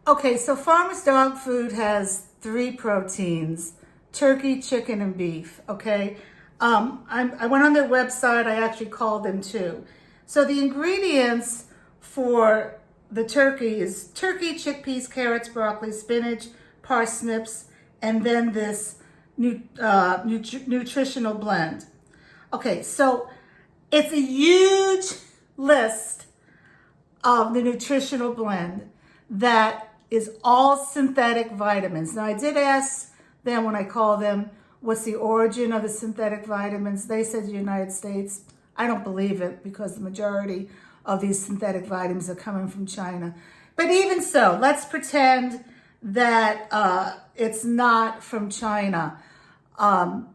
Okay, so Farmer's Dog Food has 3 proteins: turkey, chicken, and beef. Okay, I went on their website. I actually called them too. So the ingredients for the turkey is turkey, chickpeas, carrots, broccoli, spinach, parsnips, and then this nutritional blend. Okay, so it's a huge list of the nutritional blend that is all synthetic vitamins. Now, I did ask them when I called them, what's the origin of the synthetic vitamins? They said the United States. I don't believe it because the majority of these synthetic vitamins are coming from China. But even so, let's pretend that it's not from China. The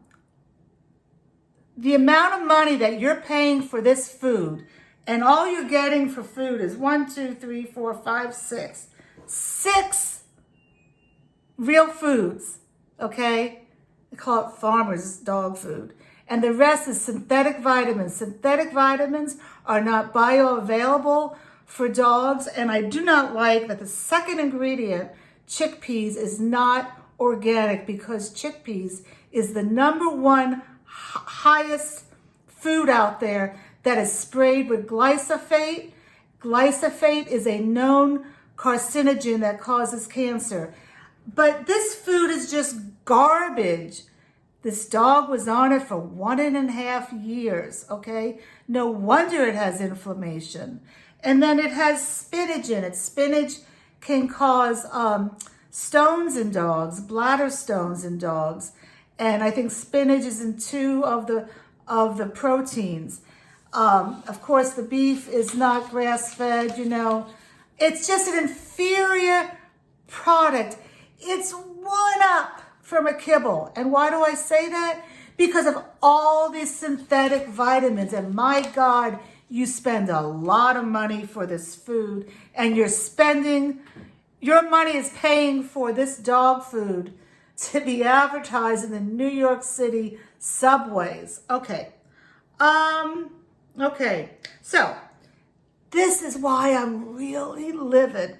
amount of money that you're paying for this food, and all you're getting for food is 1, 2, 3, 4, 5, 6. 6 real foods, okay? They call it farmer's dog food. And the rest is synthetic vitamins. Synthetic vitamins are not bioavailable for dogs. And I do not like that the second ingredient, chickpeas, is not organic, because chickpeas is the #1 highest food out there that is sprayed with glyphosate. Glyphosate is a known carcinogen that causes cancer. But this food is just garbage. This dog was on it for 1.5 years, okay? No wonder it has inflammation. And then it has spinach in it. Spinach can cause stones in dogs, bladder stones in dogs. And I think spinach is in 2 of the proteins. Of course, the beef is not grass-fed, you know. It's just an inferior product. It's 1 up from a kibble. And why do I say that? Because of all these synthetic vitamins. And my God, you spend a lot of money for this food. And your money is paying for this dog food to be advertised in the New York City subways. Okay. Okay. So this is why I'm really livid.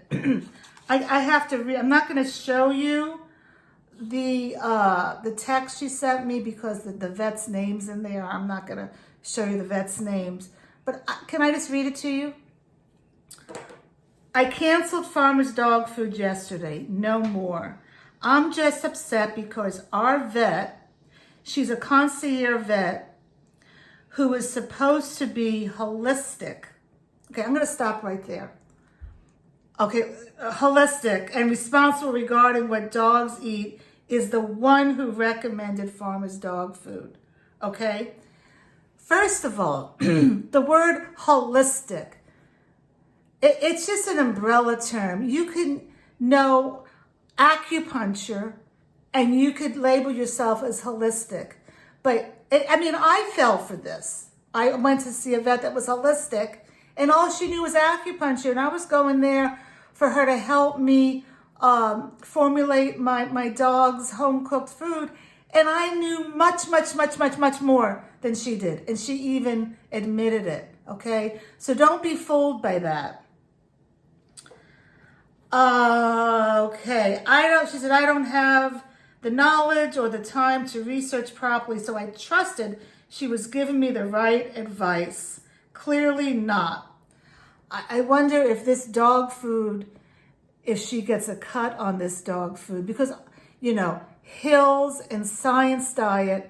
I have to I'm not going to show you the text she sent me because the vet's name's in there. I'm not going to show you the vet's names. But can I just read it to you? I canceled Farmer's Dog Food yesterday. No more. I'm just upset because our vet, she's a concierge vet who is supposed to be holistic. Okay, I'm going to stop right there. Okay, holistic and responsible regarding what dogs eat is the one who recommended Farmer's Dog Food. Okay? First of all, the word holistic, it's just an umbrella term. You can know acupuncture and you could label yourself as holistic. But, I fell for this. I went to see a vet that was holistic, and all she knew was acupuncture, and I was going there for her to help me formulate my dog's home-cooked food, and I knew much, much, much, much, much more than she did, and she even admitted it, okay? So don't be fooled by that. Okay, she said, I don't have the knowledge or the time to research properly, so I trusted she was giving me the right advice. Clearly not. I wonder if this dog food, if she gets a cut on this dog food, because, Hills and Science Diet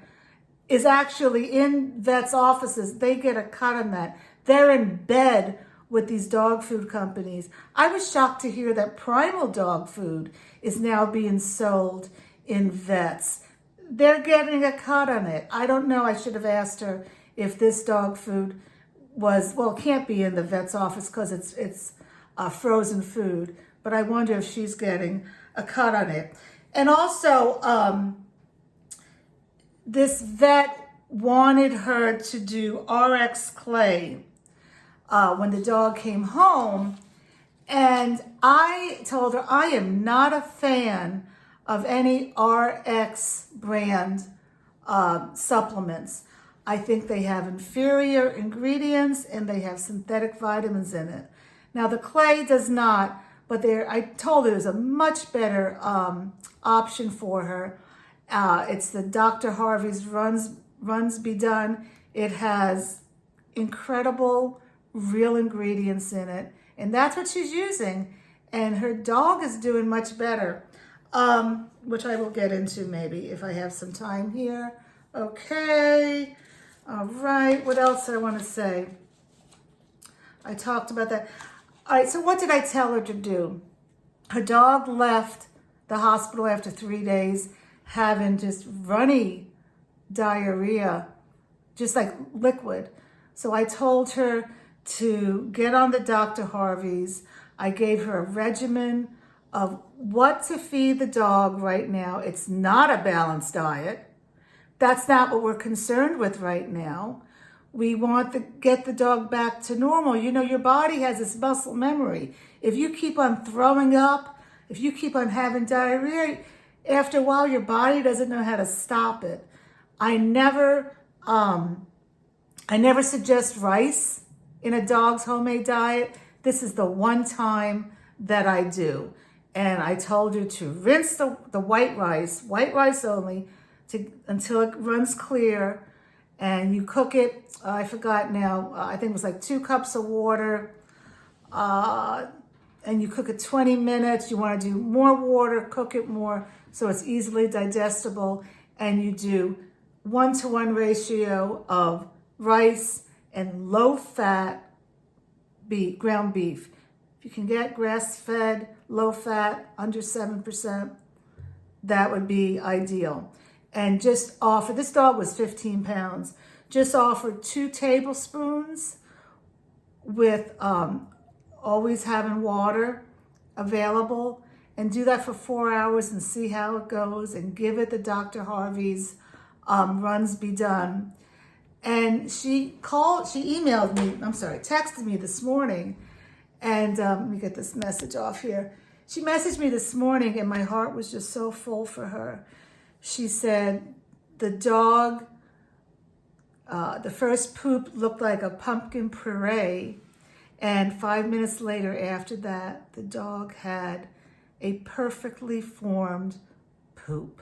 is actually in vets' offices. They get a cut on that. They're in bed with these dog food companies. I was shocked to hear that Primal dog food is now being sold in vets. They're getting a cut on it. I don't know. I should have asked her if this dog food it can't be in the vet's office because it's frozen food. But I wonder if she's getting a cut on it. And also, this vet wanted her to do RX clay when the dog came home. And I told her I am not a fan of any RX brand supplements. I think they have inferior ingredients and they have synthetic vitamins in it. Now, the clay does not, but I told her there's a much better option for her. It's the Dr. Harvey's Runs Be Done. It has incredible real ingredients in it, and that's what she's using. And her dog is doing much better, which I will get into maybe if I have some time here. Okay. All right. What else I want to say? I talked about that. All right. So what did I tell her to do? Her dog left the hospital after 3 days having just runny diarrhea, just like liquid. So I told her to get on the Dr. Harvey's. I gave her a regimen of what to feed the dog right now. It's not a balanced diet. That's not what we're concerned with right now. We want to get the dog back to normal. You know, your body has this muscle memory. If you keep on throwing up, if you keep on having diarrhea, after a while, your body doesn't know how to stop it. I never suggest rice in a dog's homemade diet. This is the one time that I do. And I told her to rinse the white rice only, until it runs clear. And you cook it, I forgot now, I think it was like 2 cups of water. And you cook it 20 minutes. You want to do more water, cook it more so it's easily digestible. And you do 1-to-1 ratio of rice and low-fat ground beef. If you can get grass-fed, low-fat, under 7%, that would be ideal. And just offer, this dog was 15 pounds, just offer 2 tablespoons with always having water available, and do that for 4 hours and see how it goes, and give it the Dr. Harvey's Runs Be Done. And she texted me this morning, and let me get this message off here. She messaged me this morning, and my heart was just so full for her. She said the dog, the first poop looked like a pumpkin puree, and 5 minutes later after that, the dog had a perfectly formed poop.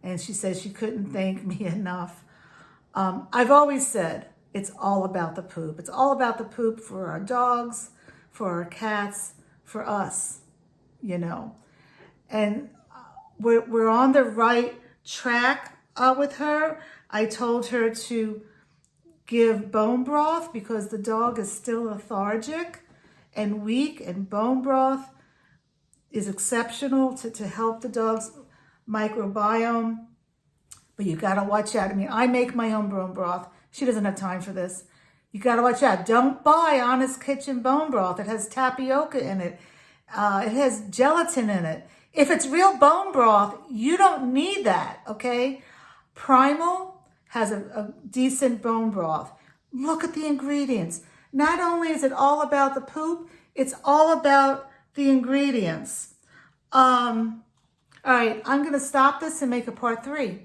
And she said she couldn't thank me enough. I've always said it's all about the poop. It's all about the poop for our dogs, for our cats, for us, you know. And we're on the right track with her. I told her to give bone broth because the dog is still lethargic and weak, and bone broth is exceptional to help the dog's microbiome. But you got to watch out. I mean, I make my own bone broth. She doesn't have time for this. You got to watch out. Don't buy Honest Kitchen bone broth. It has tapioca in it. It has gelatin in it. If it's real bone broth, you don't need that, okay? Primal has a decent bone broth. Look at the ingredients. Not only is it all about the poop, it's all about the ingredients. All right, I'm going to stop this and make a part 3.